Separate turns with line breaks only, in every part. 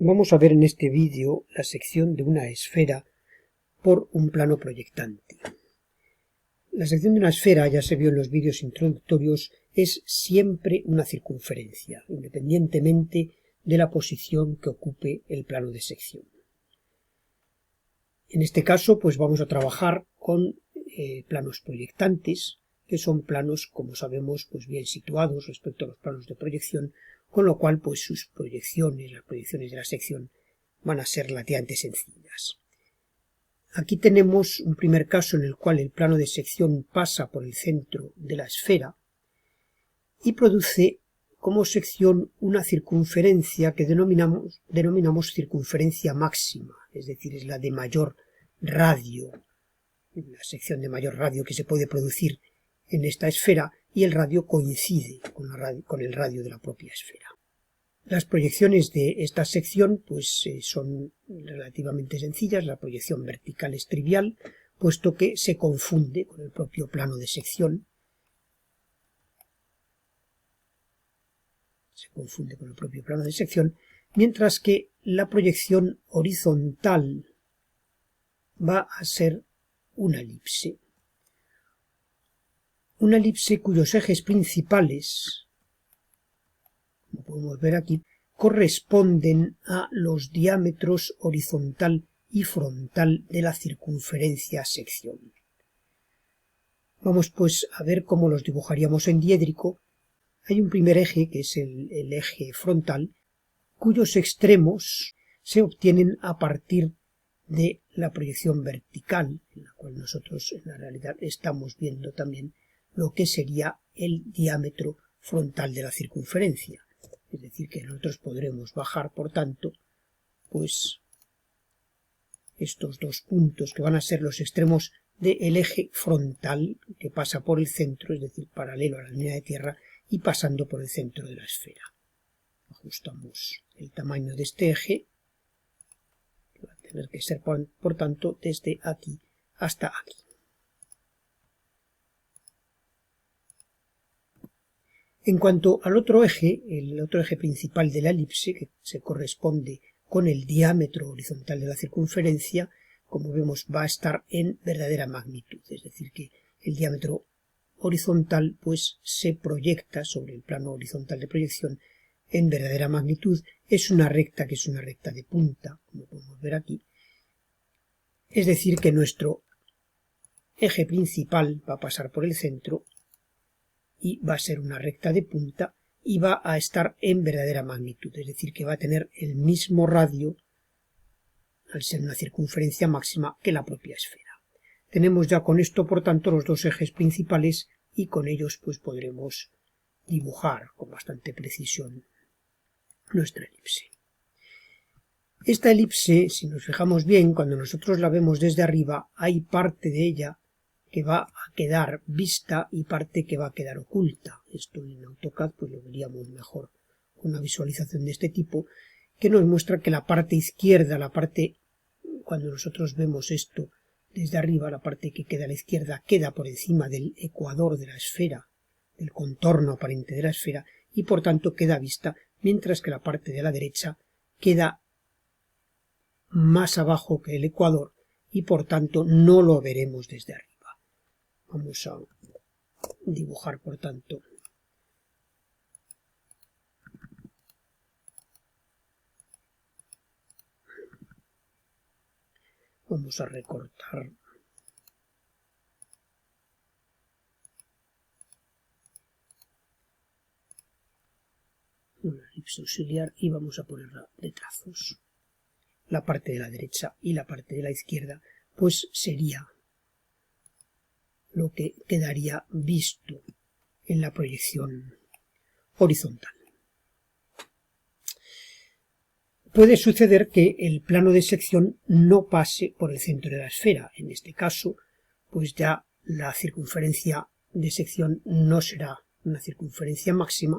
Vamos a ver en este vídeo la sección de una esfera por un plano proyectante. La sección de una esfera, ya se vio en los vídeos introductorios, es siempre una circunferencia, independientemente de la posición que ocupe el plano de sección. En este caso, pues vamos a trabajar con planos proyectantes, que son planos, como sabemos, pues bien situados respecto a los planos de proyección, con lo cual pues sus proyecciones, las proyecciones de la sección, van a ser relativamente sencillas. Aquí tenemos un primer caso en el cual el plano de sección pasa por el centro de la esfera y produce como sección una circunferencia que denominamos circunferencia máxima, es decir, es la de mayor radio, la sección de mayor radio que se puede producir en esta esfera, y el radio coincide con el radio de la propia esfera. Las proyecciones de esta sección pues son relativamente sencillas. La proyección vertical es trivial, puesto que se confunde con el propio plano de sección. Mientras que la proyección horizontal va a ser una elipse. Una elipse cuyos ejes principales, como podemos ver aquí, corresponden a los diámetros horizontal y frontal de la circunferencia sección. Vamos pues a ver cómo los dibujaríamos en diédrico. Hay un primer eje, que es el eje frontal, cuyos extremos se obtienen a partir de la proyección vertical, en la cual nosotros en la realidad estamos viendo también lo que sería el diámetro frontal de la circunferencia. Es decir, que nosotros podremos bajar, por tanto, pues estos dos puntos que van a ser los extremos del eje frontal que pasa por el centro, es decir, paralelo a la línea de tierra y pasando por el centro de la esfera. Ajustamos el tamaño de este eje, que va a tener que ser, por tanto, desde aquí hasta aquí. En cuanto al otro eje, el otro eje principal de la elipse, que se corresponde con el diámetro horizontal de la circunferencia, como vemos va a estar en verdadera magnitud, es decir, que el diámetro horizontal pues se proyecta sobre el plano horizontal de proyección en verdadera magnitud. Es una recta que es una recta de punta, como podemos ver aquí, es decir, que nuestro eje principal va a pasar por el centro y va a ser una recta de punta y va a estar en verdadera magnitud, es decir, que va a tener el mismo radio, al ser una circunferencia máxima, que la propia esfera. Tenemos ya con esto, por tanto, los dos ejes principales y con ellos pues podremos dibujar con bastante precisión nuestra elipse. Esta elipse, si nos fijamos bien, cuando nosotros la vemos desde arriba, hay parte de ella que va a quedar vista y parte que va a quedar oculta. Esto en AutoCAD pues lo veríamos mejor con una visualización de este tipo, que nos muestra que la parte izquierda, cuando nosotros vemos esto desde arriba, la parte que queda a la izquierda queda por encima del ecuador de la esfera, del contorno aparente de la esfera, y por tanto queda vista, mientras que la parte de la derecha queda más abajo que el ecuador y por tanto no lo veremos desde arriba. Vamos a dibujar, por tanto, vamos a recortar una elipse auxiliar y vamos a ponerla de trazos. La parte de la derecha y la parte de la izquierda pues sería lo que quedaría visto en la proyección horizontal. Puede suceder que el plano de sección no pase por el centro de la esfera. En este caso, pues ya la circunferencia de sección no será una circunferencia máxima,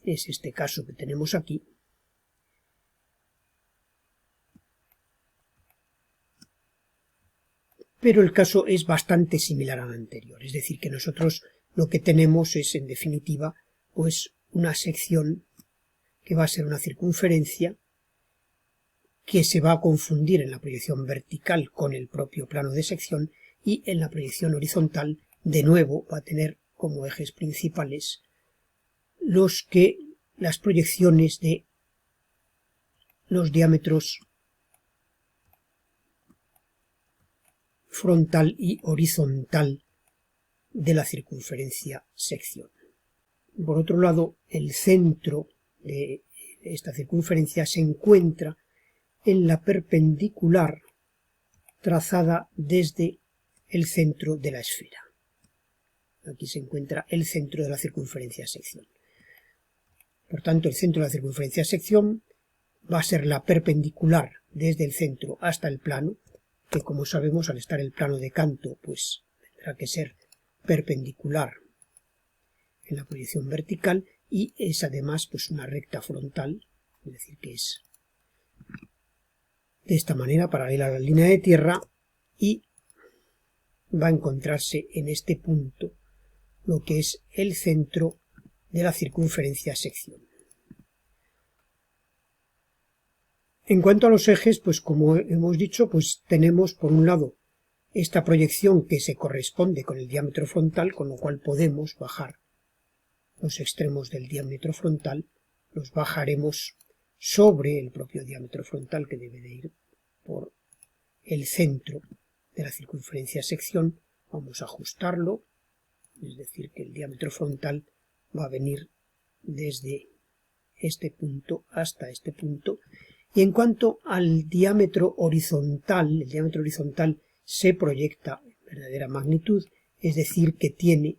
es este caso que tenemos aquí, pero el caso es bastante similar al anterior, es decir, que nosotros lo que tenemos es, en definitiva, pues una sección que va a ser una circunferencia que se va a confundir en la proyección vertical con el propio plano de sección, y en la proyección horizontal de nuevo va a tener como ejes principales las proyecciones de los diámetros frontal y horizontal de la circunferencia sección. Por otro lado, el centro de esta circunferencia se encuentra en la perpendicular trazada desde el centro de la esfera. Aquí se encuentra el centro de la circunferencia sección. Por tanto, el centro de la circunferencia sección va a ser la perpendicular desde el centro hasta el plano, que como sabemos, al estar el plano de canto, pues tendrá que ser perpendicular en la proyección vertical, y es además pues una recta frontal, es decir, que es de esta manera paralela a la línea de tierra, y va a encontrarse en este punto lo que es el centro de la circunferencia sección. En cuanto a los ejes, pues como hemos dicho, pues tenemos por un lado esta proyección que se corresponde con el diámetro frontal, con lo cual podemos bajar los extremos del diámetro frontal, los bajaremos sobre el propio diámetro frontal, que debe de ir por el centro de la circunferencia sección. Vamos a ajustarlo, es decir, que el diámetro frontal va a venir desde este punto hasta este punto. Y en cuanto al diámetro horizontal, el diámetro horizontal se proyecta en verdadera magnitud, es decir, que tiene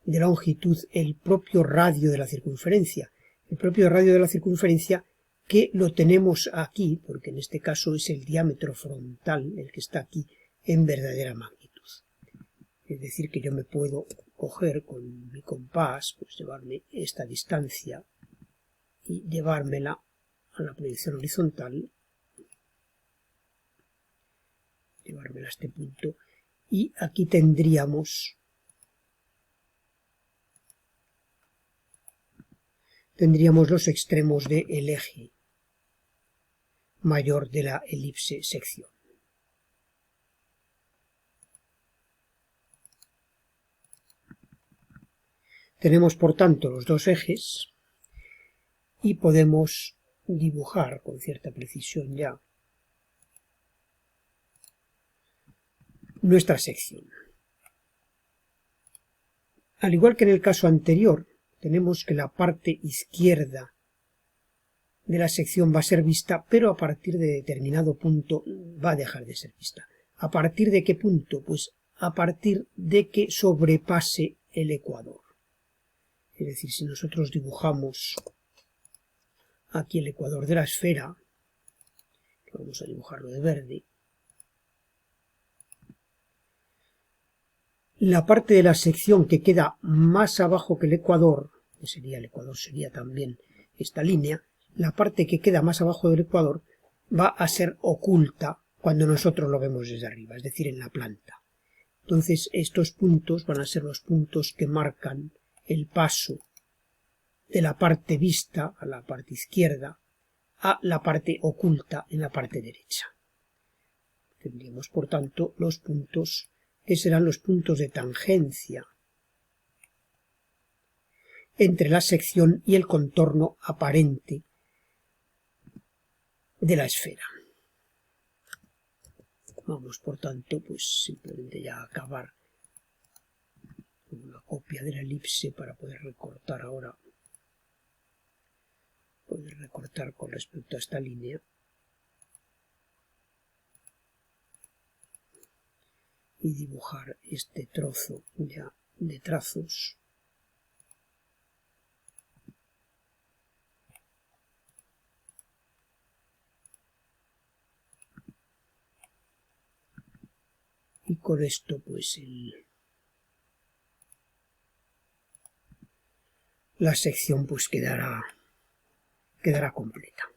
de longitud el propio radio de la circunferencia. El propio radio de la circunferencia, que lo tenemos aquí, porque en este caso es el diámetro frontal el que está aquí en verdadera magnitud. Es decir, que yo me puedo coger con mi compás, pues llevarme esta distancia y llevármela a la proyección horizontal, llevármela a este punto, y aquí tendríamos los extremos del eje mayor de la elipse sección. Tenemos por tanto los dos ejes y podemos dibujar con cierta precisión ya nuestra sección. Al igual que en el caso anterior, tenemos que la parte izquierda de la sección va a ser vista, pero a partir de determinado punto va a dejar de ser vista. ¿A partir de qué punto? Pues a partir de que sobrepase el ecuador. Es decir, si nosotros dibujamos aquí el ecuador de la esfera, que vamos a dibujarlo de verde, la parte de la sección que queda más abajo que el ecuador, que sería el ecuador, sería también esta línea, la parte que queda más abajo del ecuador va a ser oculta cuando nosotros lo vemos desde arriba, es decir, en la planta. Entonces estos puntos van a ser los puntos que marcan el paso de la parte vista a la parte izquierda a la parte oculta en la parte derecha. Tendríamos, por tanto, los puntos que serán los puntos de tangencia entre la sección y el contorno aparente de la esfera. Vamos, por tanto, pues simplemente ya a acabar con una copia de la elipse para poder recortar ahora, poder recortar con respecto a esta línea. Y dibujar este trozo ya de trazos. Y con esto pues la sección pues quedará completa.